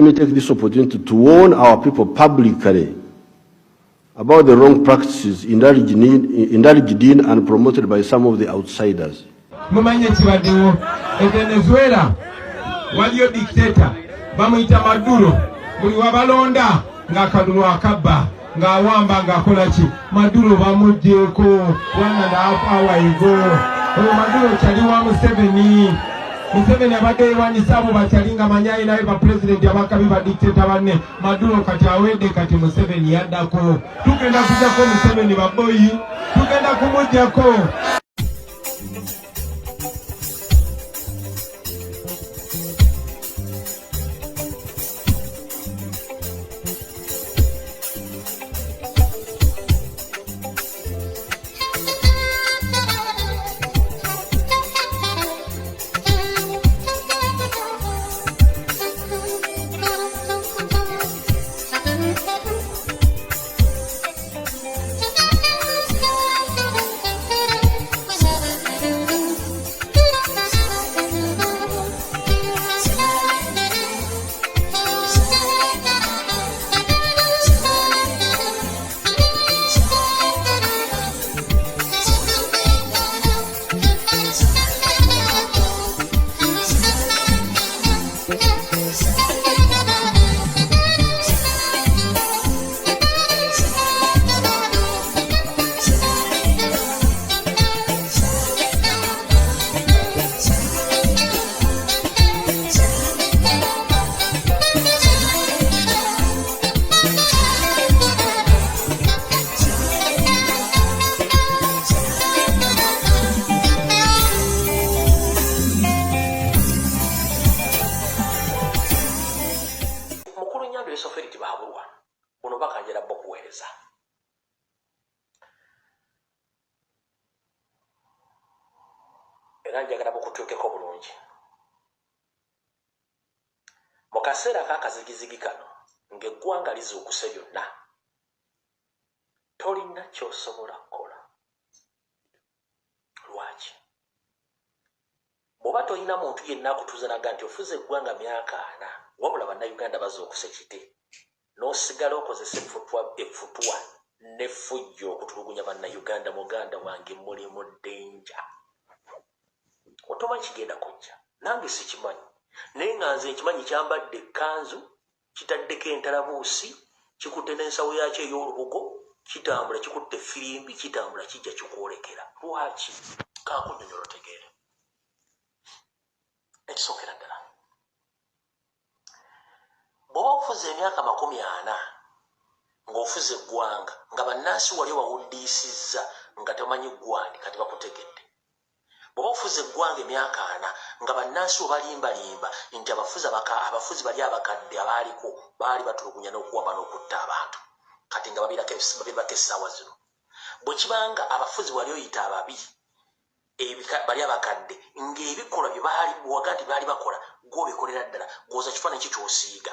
me take this opportunity to warn our people publicly about the wrong practices indulged in and promoted by some of the outsiders. Venezuela waliyo dictator bamuyita Maduro buli wabalonda ng'akalulu akabba ng'awamba ng'akola ki Maduro bamuggyeko 1.5 hours ago. Oyo Maduro kyali wa Museveni abadde yeewanyisa abo bakyali nga manyayi naye ba president abakabi ba dictator banne. Maduro kati awedde kati Museveni yaddako. Tugenda kujjako Museveni baboyi, tugenda kumuggyako. Era njagala bukutuukeko bulungi. Mu kaseera k'akazigizigi kano ng'eggwanga lizuukuse byonna, tolina ky'osobola kukola. Lwaki? Bw'oba tolina muntu yenna akutuzanaga nti ofuze eggwanga myaka 4, wabula bannayuganda bazuukuse kiti, n'osigala okozesa effutwa n'effujjo okutulugunya bannayuganda, muganda wange muli mu ddenja. Otomanyi kigenda kujja, nange sikimanyi. Naye nga nze nkimanyi kyambadde ekkanzu, kitaddeko entalabuusi, kikutte n'ensawo yakyo ey'olubugo, kitambula kikutte effirimbi, kitambula kijja kikwolekera. Lwaki? Kankunnyonnyola otegeere. Ekisookera ddala, bw'oba ofuze emyaka 40 ng'ofuze eggwanga nga bannansi wali wawuddiisizza nga tomanyi ggwani kati bakutegedde. Bw'oba ofuze eggwanga emyaka 4 nga bannansi obalimbalimba nti abafuzi bali abakadde abaaliko baali batulugunya n'okuwamba n'okutta abantu, kati nga babirako essaawa zino. Bwe kibanga abafuzi wali oyita ababi bali abakadde ng'ebikolwa bye baali waga nti baali bakola gw'obikolera ddala, gwoza kifaananyi ki ky'osiiga.